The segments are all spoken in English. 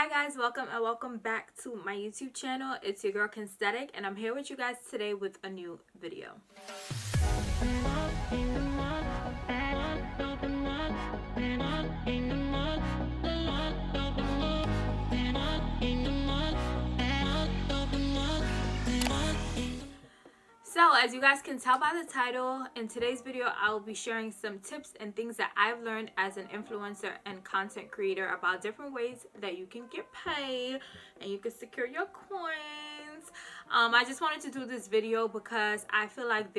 guys, welcome back to my YouTube channel. It's your girl Kensthetic, and I'm here with you guys today with a new video. So as you guys can tell by the title, in today's video I will be sharing some tips and things that I've learned as an influencer and content creator about different ways that you can get paid and you can secure your coins. I just wanted to do this video because I feel like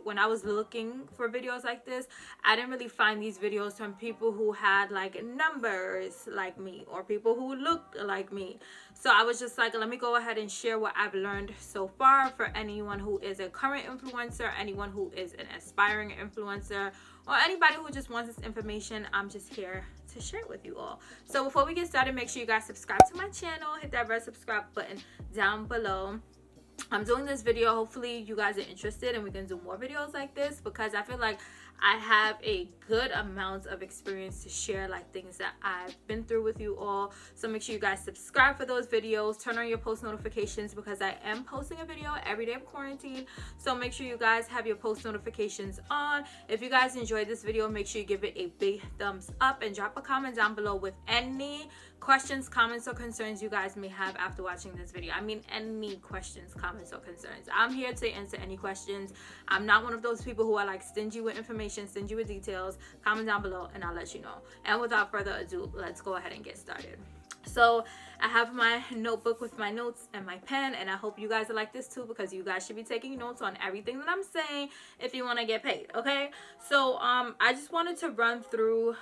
when I was looking for videos like this, I didn't really find these videos from people who had like numbers like me or people who looked like me. So I was just like, let me go ahead and share what I've learned so far for anyone who is a current influencer, anyone who is an aspiring influencer, or anybody who just wants this information. I'm just here to share it with you all. So before we get started, make sure you guys subscribe to my channel, hit that red subscribe button down below. I'm doing this video, hopefully you guys are interested and we can do more videos like this, because I feel like I have a good amount of experience to share, like things that I've been through with you all. So make sure you guys subscribe for those videos, turn on your post notifications, because I am posting a video every day of quarantine. So make sure you guys have your post notifications on. If you guys enjoyed this video, make sure you give it a big thumbs up and drop a comment down below with any questions, comments, or concerns you guys may have after watching this video. I mean, any questions, comments, or concerns. I'm here to answer any questions. I'm not one of those people who are like stingy with information, stingy with details. Comment down below and I'll let you know. And without further ado, let's go ahead and get started. So I have my notebook with my notes and my pen, and I hope you guys are like this too, because you guys should be taking notes on everything that I'm saying if you want to get paid. Okay, so I just wanted to run through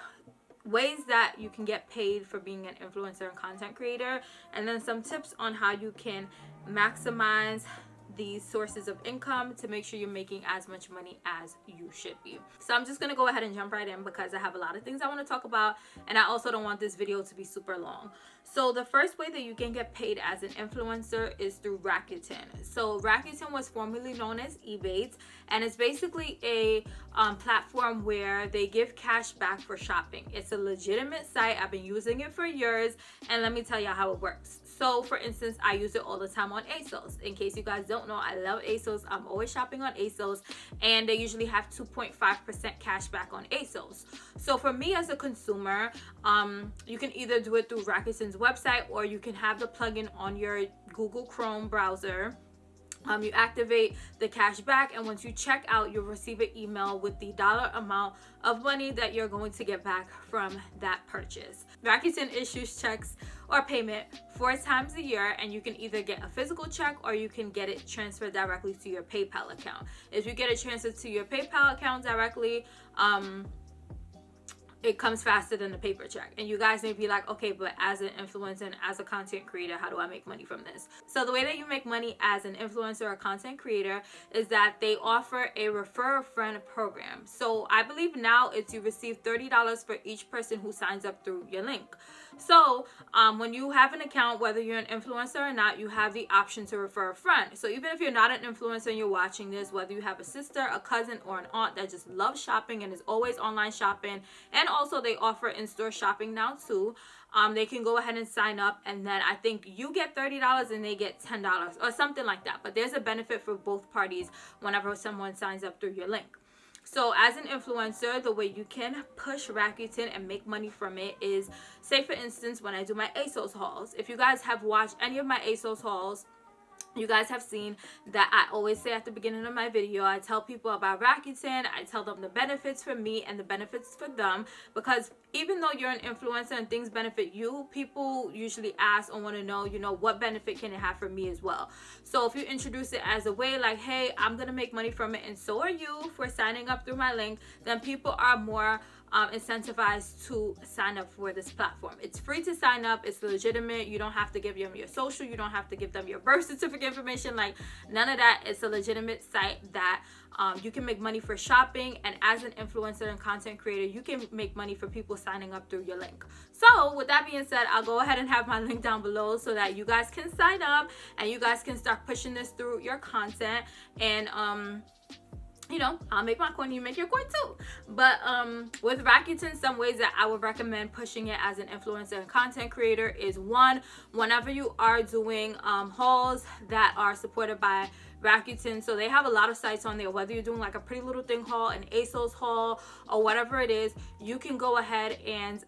ways that you can get paid for being an influencer and content creator, and then some tips on how you can maximize these sources of income to make sure you're making as much money as you should be. So I'm just gonna go ahead and jump right in because I have a lot of things I want to talk about, and I also don't want this video to be super long. So the first way that you can get paid as an influencer is through Rakuten. So Rakuten was formerly known as Ebates, and it's basically a platform where they give cash back for shopping. It's a legitimate site. I've been using it for years, and let me tell you how it works. So for instance, I use it all the time on ASOS. In case you guys don't know, I love ASOS. I'm always shopping on ASOS, and they usually have 2.5% cash back on ASOS. So for me as a consumer, you can either do it through Rakuten's website, or you can have the plugin on your Google Chrome browser. You activate the cash back, and once you check out, you'll receive an email with the dollar amount of money that you're going to get back from that purchase. Rakuten issues checks or payment 4 times a year, and you can either get a physical check or you can get it transferred directly to your PayPal account. If you get it transferred to your PayPal account directly, it comes faster than the paper check. And you guys may be like, okay, but as an influencer and as a content creator, how do I make money from this? So the way that you make money as an influencer or content creator is that they offer a refer a friend program. So I believe now it's you receive $30 for each person who signs up through your link. So when you have an account, whether you're an influencer or not, you have the option to refer a friend. So even if you're not an influencer and you're watching this, whether you have a sister, a cousin, or an aunt that just loves shopping and is always online shopping, and also they offer in-store shopping now too, they can go ahead and sign up, and then I think you get $30 and they get $10 or something like that. But there's a benefit for both parties whenever someone signs up through your link. So as an influencer, the way you can push Rakuten and make money from it is, say for instance, when I do my ASOS hauls. If you guys have watched any of my ASOS hauls, you guys have seen that I always say at the beginning of my video, I tell people about Rakuten. I tell them the benefits for me and the benefits for them, because even though you're an influencer and things benefit you, people usually ask or want to know, you know, what benefit can it have for me as well. So if you introduce it as a way like, hey, I'm gonna make money from it and so are you for signing up through my link, then people are more incentivized to sign up for this platform. It's free to sign up. It's legitimate. You don't have to give them your social. You don't have to give them your birth certificate information. Like, none of that. It's a legitimate site that you can make money for shopping, and as an influencer and content creator, you can make money for people signing up through your link. So with that being said, I'll go ahead and have my link down below so that you guys can sign up and you guys can start pushing this through your content. And you know, I'll make my coin, you make your coin too. But with Rakuten, some ways that I would recommend pushing it as an influencer and content creator is, one, whenever you are doing hauls that are supported by Rakuten, so they have a lot of sites on there, whether you're doing like a Pretty Little Thing haul, an ASOS haul, or whatever it is, you can go ahead and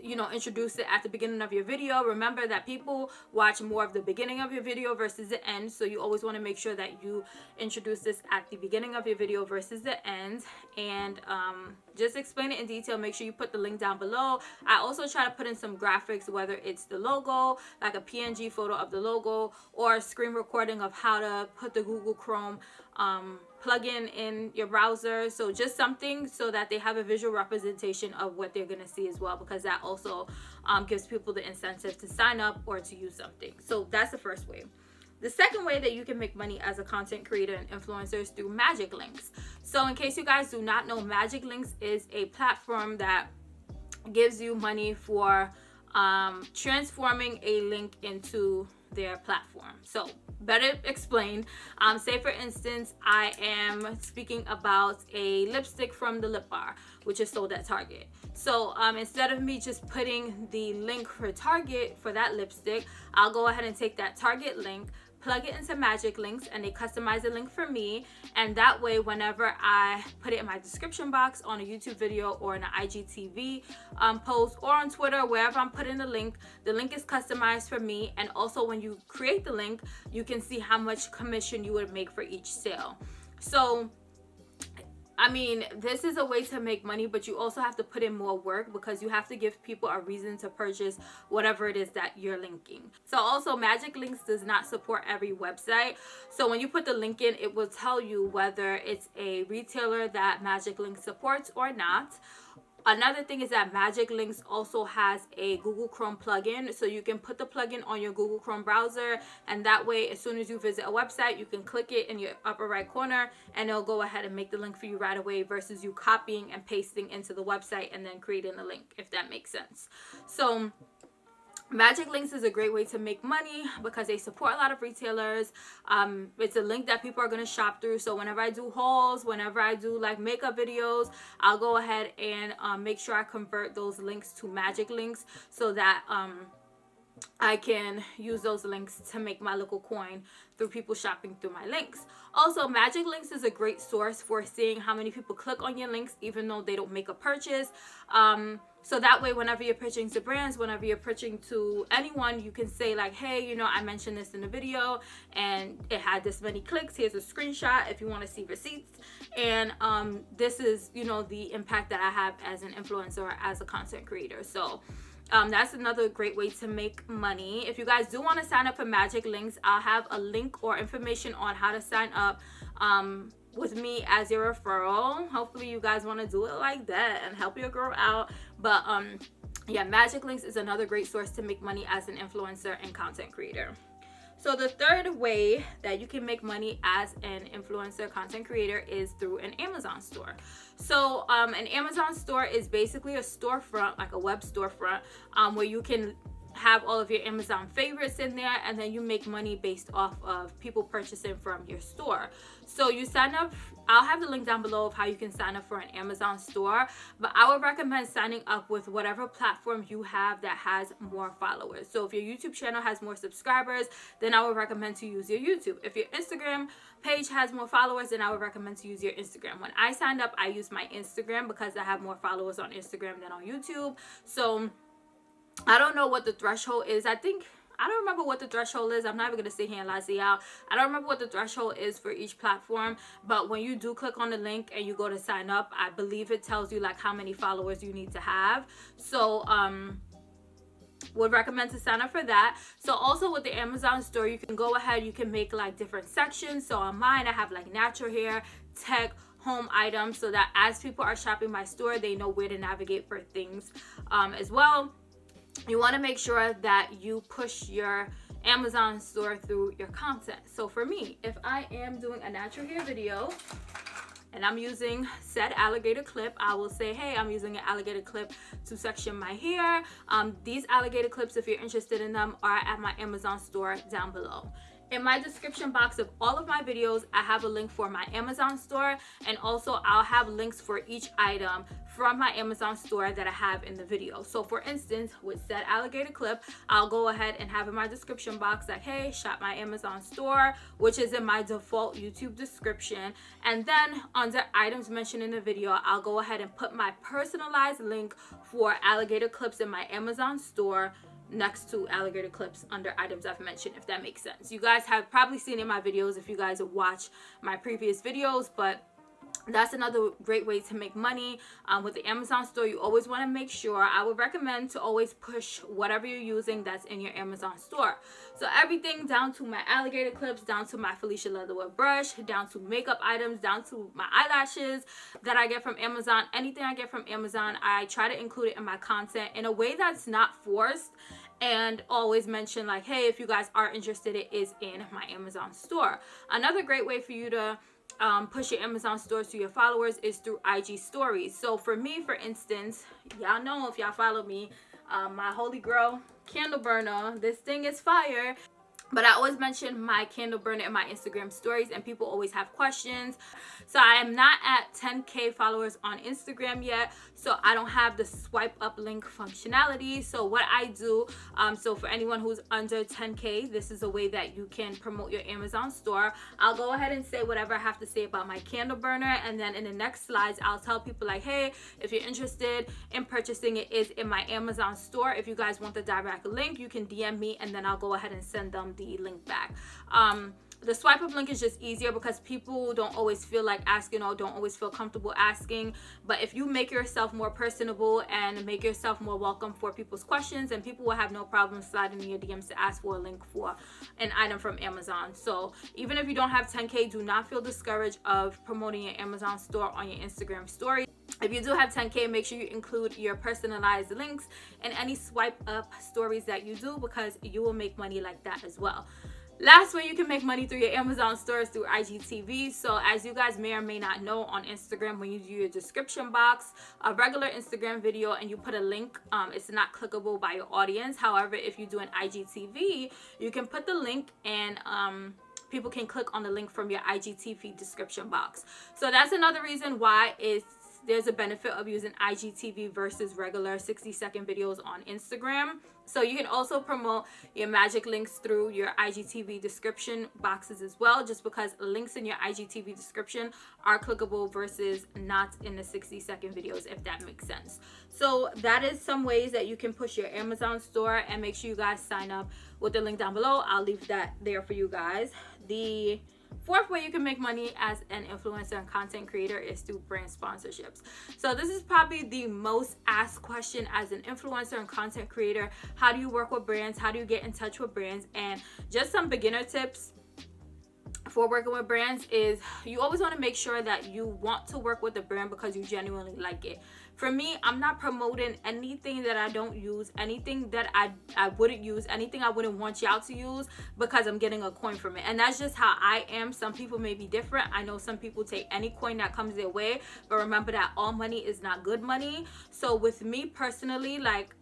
you know, introduce it at the beginning of your video. Remember that people watch more of the beginning of your video versus the end, so you always want to make sure that you introduce this at the beginning of your video versus the end. And just explain it in detail. Make sure you put the link down below. I also try to put in some graphics, whether it's the logo, like a PNG photo of the logo, or a screen recording of how to put the Google Chrome plugin in your browser. So just something so that they have a visual representation of what they're going to see as well, because that also gives people the incentive to sign up or to use something. So that's the first way. The second way that you can make money as a content creator and influencer is through Magic Links. So in case you guys do not know, Magic Links is a platform that gives you money for transforming a link into their platform. So better explained, say for instance, I am speaking about a lipstick from the Lip Bar, which is sold at Target. So instead of me just putting the link for Target for that lipstick, I'll go ahead and take that Target link, plug it into Magic Links, and they customize the link for me. And that way, whenever I put it in my description box on a YouTube video or in an IGTV post, or on Twitter, wherever I'm putting the link is customized for me. And also when you create the link, you can see how much commission you would make for each sale. So I mean, this is a way to make money, but you also have to put in more work, because you have to give people a reason to purchase whatever it is that you're linking. So also, Magic Links does not support every website. So when you put the link in, it will tell you whether it's a retailer that Magic Links supports or not. Another thing is that Magic Links also has a Google Chrome plugin, so you can put the plugin on your Google Chrome browser, and that way as soon as you visit a website, you can click it in your upper right corner and it'll go ahead and make the link for you right away, versus you copying and pasting into the website and then creating the link, if that makes sense. So Magic Links is a great way to make money because they support a lot of retailers. It's a link that people are going to shop through. So whenever I do hauls, whenever I do like makeup videos, I'll go ahead and make sure I convert those links to Magic Links, so that I can use those links to make my little coin through people shopping through my links. Also, Magic Links is a great source for seeing how many people click on your links even though they don't make a purchase. So that way, whenever you're pitching to brands, whenever you're pitching to anyone, you can say like, hey, you know, I mentioned this in the video and it had this many clicks. Here's a screenshot if you want to see receipts. And this is, you know, the impact that I have as an influencer or as a content creator. So that's another great way to make money. If you guys do want to sign up for Magic Links, I'll have a link or information on how to sign up with me as your referral. Hopefully you guys want to do it like that and help your girl out. But yeah, Magic Links is another great source to make money as an influencer and content creator. So the third way that you can make money as an influencer content creator is through an Amazon store. So an Amazon store is basically a storefront, like a web storefront, where you can have all of your Amazon favorites in there, and then you make money based off of people purchasing from your store. So you sign up, I'll have the link down below of how you can sign up for an Amazon store, but I would recommend signing up with whatever platform you have that has more followers. So if your YouTube channel has more subscribers, then I would recommend to use your YouTube. If your Instagram page has more followers, then I would recommend to use your Instagram. When I signed up, I used my Instagram because I have more followers on Instagram than on YouTube. So I don't know what the threshold is. I don't remember what the threshold is. I'm not even going to sit here and lie to y'all. I don't remember what the threshold is for each platform. But when you do click on the link and you go to sign up, I believe it tells you like how many followers you need to have. So would recommend to sign up for that. So also with the Amazon store, you can go ahead, you can make like different sections. So on mine, I have like natural hair, tech, home items, so that as people are shopping my store, they know where to navigate for things as well. You want to make sure that you push your Amazon store through your content. So for me, if I am doing a natural hair video and I'm using said alligator clip, I will say, hey, I'm using an alligator clip to section my hair. These alligator clips, if you're interested in them, are at my Amazon store down below. In my description box of all of my videos, I have a link for my Amazon store, and also I'll have links for each item from my Amazon store that I have in the video. So for instance, with said alligator clip, I'll go ahead and have in my description box like, hey, shop my Amazon store, which is in my default YouTube description. And then under items mentioned in the video, I'll go ahead and put my personalized link for alligator clips in my Amazon store next to alligator clips under items I've mentioned, if that makes sense. You guys have probably seen in my videos if you guys have watched my previous videos, but that's another great way to make money. With the Amazon store, you always want to make sure, I would recommend to always push whatever you're using that's in your Amazon store. So everything down to my alligator clips, down to my Felicia Leatherwood brush, down to makeup items, down to my eyelashes that I get from Amazon. Anything I get from Amazon, I try to include it in my content in a way that's not forced, and always mention like, hey, if you guys are interested, it is in my Amazon store. Another great way for you to push your Amazon stores to your followers is through IG stories. So for me, for instance, y'all know, if y'all follow me, my holy grail candle burner, this thing is fire. But I always mention my candle burner in my Instagram stories, and people always have questions. So I am not at 10K followers on Instagram yet, so I don't have the swipe up link functionality. So what I do, so for anyone who's under 10K, this is a way that you can promote your Amazon store. I'll go ahead and say whatever I have to say about my candle burner, and then in the next slides, I'll tell people like, hey, if you're interested in purchasing it, is in my Amazon store. If you guys want the direct link, you can DM me, and then I'll go ahead and send them the link back. The swipe up link is just easier because people don't always feel like asking or don't always feel comfortable asking. But if you make yourself more personable and make yourself more welcome for people's questions, and people will have no problem sliding in your DMs to ask for a link for an item from Amazon. So even if you don't have 10K, do not feel discouraged of promoting your Amazon store on your Instagram story. If you do have 10K, make sure you include your personalized links in any swipe up stories that you do, because you will make money like that as well. Last way you can make money through your Amazon store is through IGTV. So as you guys may or may not know, on Instagram, when you do your description box, a regular Instagram video, and you put a link, it's not clickable by your audience. However, if you do an IGTV, you can put the link, and people can click on the link from your IGTV description box. So that's another reason why there's a benefit of using IGTV versus regular 60-second videos on Instagram. So you can also promote your magic links through your IGTV description boxes as well, just because links in your IGTV description are clickable versus not in the 60-second videos, if that makes sense. So that is some ways that you can push your Amazon store, and make sure you guys sign up with the link down below. I'll leave that there for you guys. The fourth way you can make money as an influencer and content creator is through brand sponsorships. So this is probably the most asked question as an influencer and content creator. How do you work with brands? How do you get in touch with brands? And just some beginner tips for working with brands is you always want to make sure that you want to work with the brand because you genuinely like it. For me, I'm not promoting anything that I don't use, anything that I wouldn't use, anything I wouldn't want y'all to use because I'm getting a coin from it. And that's just how I am. Some people may be different. I know some people take any coin that comes their way, but remember that all money is not good money. So with me personally, like,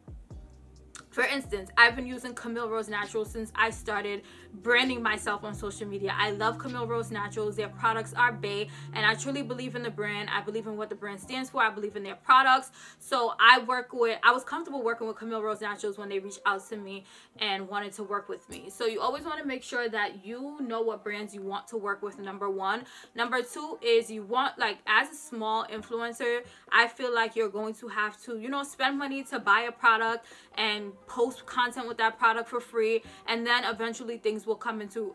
for instance, I've been using Camille Rose Naturals since I started branding myself on social media. I love Camille Rose Naturals. Their products are bae, and I truly believe in the brand. I believe in what the brand stands for. I believe in their products. So I was comfortable working with Camille Rose Naturals when they reached out to me and wanted to work with me. So you always want to make sure that you know what brands you want to work with, number one. Number two is you want, like, as a small influencer, I feel like you're going to have to, you know, spend money to buy a product and post content with that product for free, and then eventually things will come into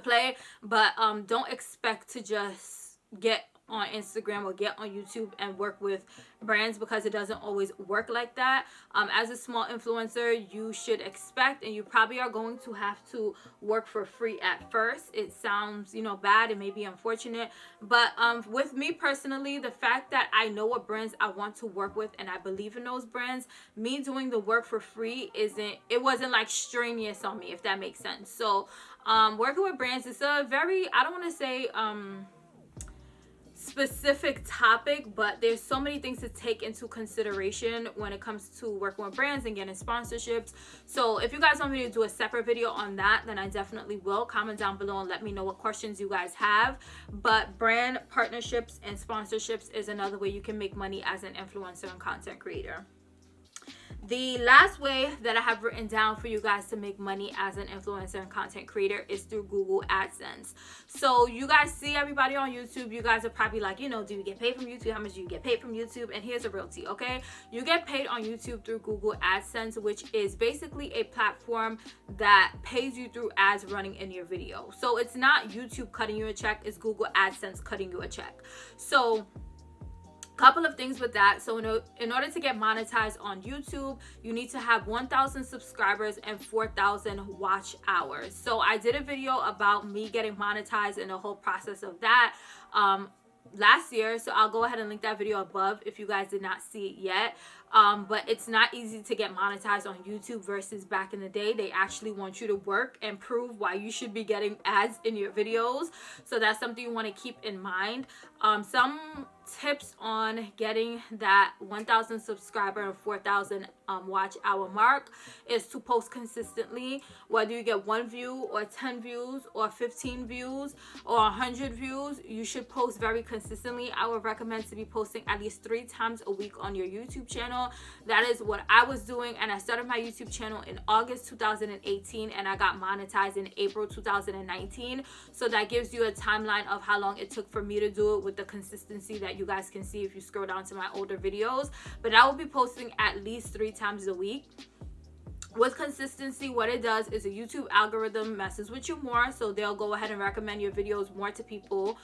play. But don't expect to just get on Instagram or get on YouTube and work with brands, because it doesn't always work like that. As a small influencer, you should expect, and you probably are going to have to work for free at first. It sounds, you know, bad, it may be unfortunate, but with me personally, the fact that I know what brands I want to work with and I believe in those brands, me doing the work for free wasn't like strenuous on me, if that makes sense. So working with brands is a very, I don't want to say specific topic, but there's so many things to take into consideration when it comes to working with brands and getting sponsorships. So if you guys want me to do a separate video on that, then I definitely will. Comment down below and let me know what questions you guys have. But brand partnerships and sponsorships is another way you can make money as an influencer and content creator. The last way that I have written down for you guys to make money as an influencer and content creator is through Google Adsense. So you guys see everybody on YouTube, you guys are probably like, you know, do you get paid from YouTube? How much do you get paid from YouTube? And here's the real tea, okay? You get paid on YouTube through Google Adsense, which is basically a platform that pays you through ads running in your video. So it's not YouTube cutting you a check, it's Google Adsense cutting you a check. So couple of things with that. So in order to get monetized on YouTube, you need to have 1,000 subscribers and 4,000 watch hours. So I did a video about me getting monetized and the whole process of that last year, so I'll go ahead and link that video above if you guys did not see it yet. But it's not easy to get monetized on YouTube versus back in the day. They actually want you to work and prove why you should be getting ads in your videos. So that's something you want to keep in mind. Some tips on getting that 1,000 subscriber and 4,000 watch hour mark is to post consistently. Whether you get 1 view or 10 views or 15 views or 100 views, you should post very consistently. I would recommend to be posting at least 3 times a week on your YouTube channel. That is what I was doing, and I started my YouTube channel in August 2018 and I got monetized in April 2019. So that gives you a timeline of how long it took for me to do it with the consistency that you guys can see if you scroll down to my older videos. But I will be posting at least 3 times a week. With consistency, what it does is a YouTube algorithm messes with you more, so they'll go ahead and recommend your videos more to people,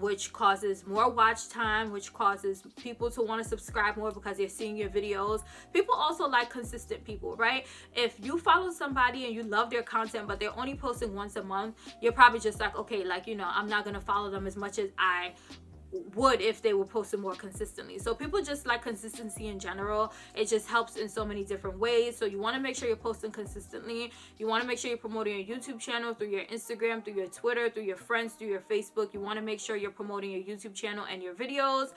which causes more watch time, which causes people to want to subscribe more because they're seeing your videos. People also like consistent people, right? If you follow somebody and you love their content but they're only posting once a month, you're probably just like, okay, like, you know, I'm not gonna follow them as much as I would if they were posting more consistently. So people just like consistency in general. It just helps in so many different ways. So you want to make sure you're posting consistently. You want to make sure you're promoting your YouTube channel through your Instagram, through your Twitter, through your friends, through your Facebook. You want to make sure you're promoting your YouTube channel and your videos.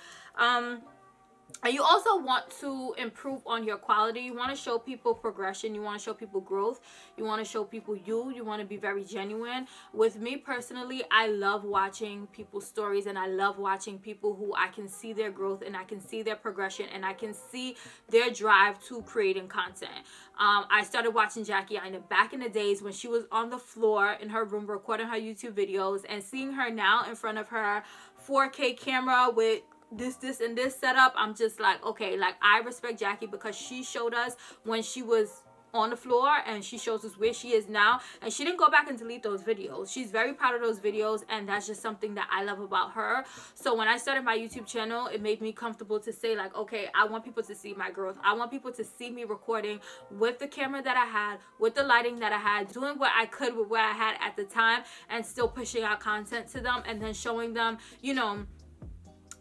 And you also want to improve on your quality. You want to show people progression. You want to show people growth. You want to show people you want to be very genuine. With me personally, I love watching people's stories, and I love watching people who I can see their growth and I can see their progression and I can see their drive to creating content. I started watching Jackie Aina back in the days when she was on the floor in her room recording her YouTube videos, and seeing her now in front of her 4K camera with this and this setup, I'm just like, okay, like I respect Jackie because she showed us when she was on the floor and she shows us where she is now, and she didn't go back and delete those videos. She's very proud of those videos, and that's just something that I love about her. So when I started my YouTube channel, it made me comfortable to say like, okay, I want people to see my growth. I want people to see me recording with the camera that I had, with the lighting that I had, doing what I could with what I had at the time, and still pushing out content to them, and then showing them, you know,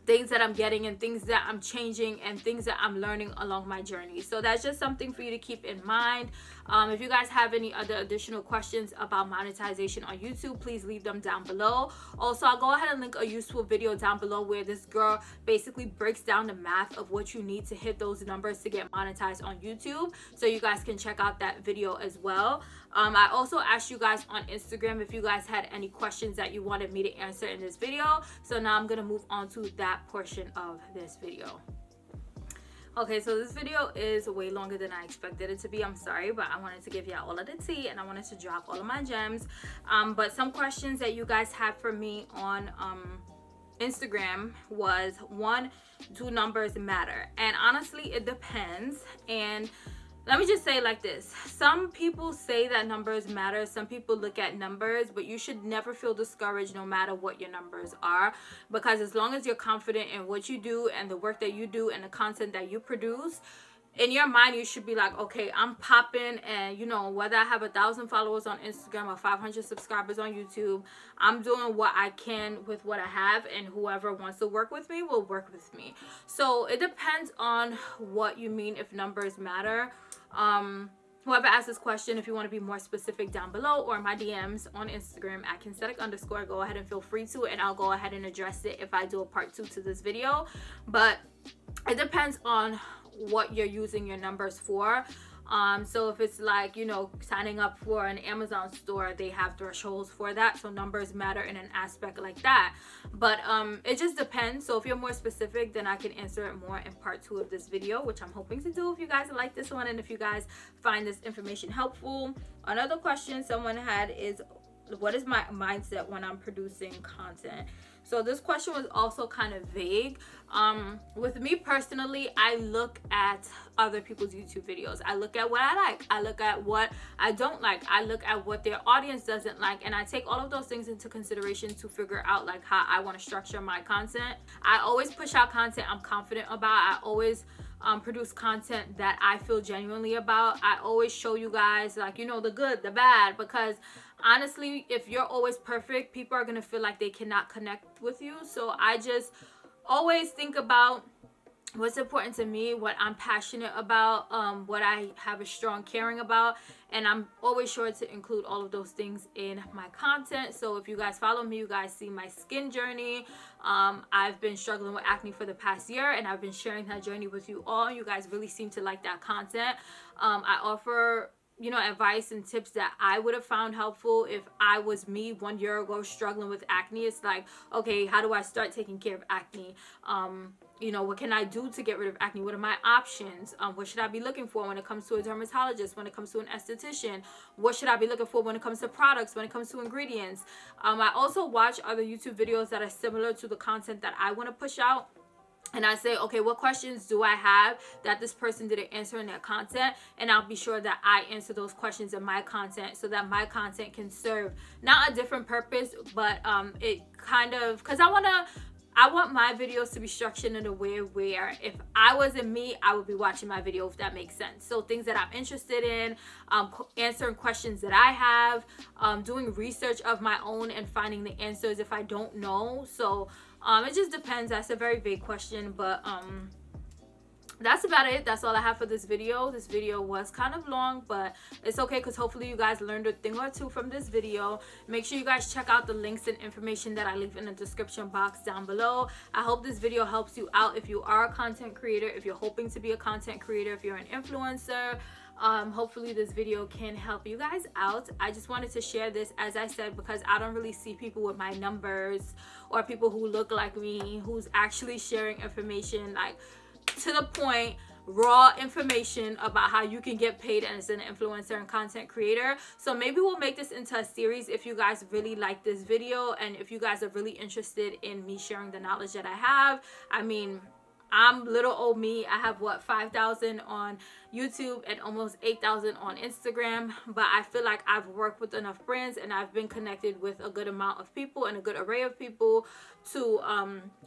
things that I'm getting and things that I'm changing and things that I'm learning along my journey. So that's just something for you to keep in mind. If you guys have any other additional questions about monetization on YouTube, please leave them down below. Also, I'll go ahead and link a useful video down below where this girl basically breaks down the math of what you need to hit those numbers to get monetized on YouTube. So you guys can check out that video as well. I also asked you guys on Instagram if you guys had any questions that you wanted me to answer in this video. So now I'm going to move on to that portion of this video. Okay, so this video is way longer than I expected it to be. I'm sorry, but I wanted to give y'all all of the tea and I wanted to drop all of my gems. But some questions that you guys have for me on Instagram was, one, do numbers matter? And honestly, it depends. And let me just say it like this. Some people say that numbers matter. Some people look at numbers, but you should never feel discouraged no matter what your numbers are. Because as long as you're confident in what you do and the work that you do and the content that you produce, in your mind, you should be like, okay, I'm popping, and you know, whether I have 1,000 followers on Instagram or 500 subscribers on YouTube, I'm doing what I can with what I have, and whoever wants to work with me will work with me. So it depends on what you mean if numbers matter. whoever asked this question, if you want to be more specific, down below or in my DMs on Instagram at Kensthetic_, go ahead and feel free to, and I'll go ahead and address it if I do a part 2 to this video. But it depends on what you're using your numbers for. So if it's like, you know, signing up for an Amazon store, they have thresholds for that, so numbers matter in an aspect like that. But it just depends. So if you're more specific, then I can answer it more in part 2 of this video, which I'm hoping to do if you guys like this one and if you guys find this information helpful. Another question someone had is, what is my mindset when I'm producing content? So this question was also kind of vague. With me personally, I look at other people's YouTube videos. I look at what I like. I look at what I don't like. I look at what their audience doesn't like. And I take all of those things into consideration to figure out like how I want to structure my content. I always push out content I'm confident about. I always produce content that I feel genuinely about. I always show you guys, like, you know, the good, the bad, because honestly, if you're always perfect, people are gonna feel like they cannot connect with you. So I just always think about what's important to me, what I'm passionate about, what I have a strong caring about, and I'm always sure to include all of those things in my content. So if you guys follow me, you guys see my skin journey. I've been struggling with acne for the past year, and I've been sharing that journey with you all. You guys really seem to like that content. I offer, you know, advice and tips that I would have found helpful if I was me 1 year ago struggling with acne. It's like, okay, how do I start taking care of acne? You know, what can I do to get rid of acne? What are my options? What should I be looking for when it comes to a dermatologist, when it comes to an esthetician? What should I be looking for when it comes to products, when it comes to ingredients? I also watch other YouTube videos that are similar to the content that I want to push out. And I say, okay, what questions do I have that this person didn't answer in their content? And I'll be sure that I answer those questions in my content so that my content can serve not a different purpose, but it kind of, because I want my videos to be structured in a way where if I wasn't me, I would be watching my video, if that makes sense. So things that I'm interested in, answering questions that I have, doing research of my own and finding the answers if I don't know. So it just depends. That's a very vague question, but that's about it. That's all I have for this video. This video was kind of long, but it's okay because hopefully you guys learned a thing or two from this video. Make sure you guys check out the links and information that I leave in the description box down below. I hope this video helps you out if you are a content creator, if you're hoping to be a content creator, if you're an influencer. Hopefully this video can help you guys out. I just wanted to share this, as I said, because I don't really see people with my numbers or people who look like me who's actually sharing information like to the point, raw information about how you can get paid as an influencer and content creator. So maybe we'll make this into a series if you guys really like this video and if you guys are really interested in me sharing the knowledge that I have. I mean, I'm little old me. I have what, 5,000 on YouTube and almost 8,000 on Instagram, but I feel like I've worked with enough brands and I've been connected with a good amount of people and a good array of people to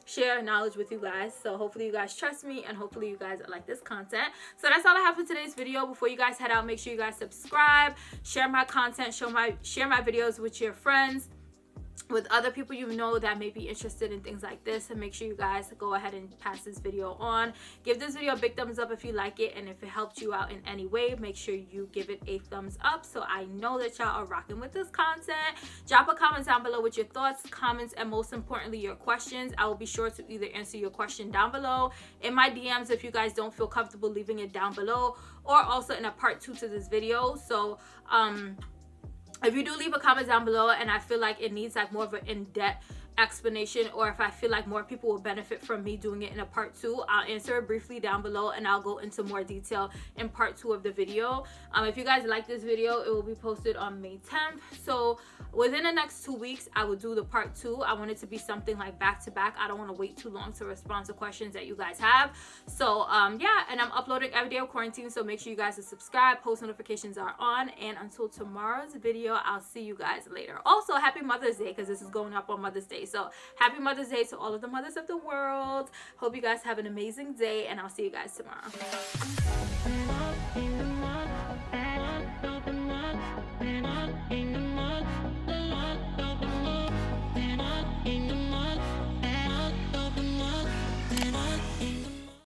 share knowledge with you guys. So hopefully you guys trust me and hopefully you guys like this content. So that's all I have for today's video. Before you guys head out, make sure you guys subscribe, share my content, share my videos with your friends, with other people you know that may be interested in things like this, and make sure you guys go ahead and pass this video on. Give this video a big thumbs up if you like it, and if it helped you out in any way, make sure you give it a thumbs up so I know that y'all are rocking with this content. Drop a comment down below with your thoughts, comments, and most importantly your questions. I will be sure to either answer your question down below in my DMs if you guys don't feel comfortable leaving it down below, or also in a part 2 to this video. So if you do leave a comment down below and I feel like it needs like more of an in-depth explanation, or if I feel like more people will benefit from me doing it in a part 2, I'll answer it briefly down below and I'll go into more detail in part 2 of the video. If you guys like this video, it will be posted on May 10th. So within the next 2 weeks, I will do the part 2. I want it to be something like back to back. I don't want to wait too long to respond to questions that you guys have. So yeah, and I'm uploading every day of quarantine, so make sure you guys are subscribed, post notifications are on, and until tomorrow's video, I'll see you guys later. Also, happy Mother's Day, because this is going up on Mother's Day. So happy Mother's Day to all of the mothers of the world. Hope you guys have an amazing day, and I'll see you guys tomorrow.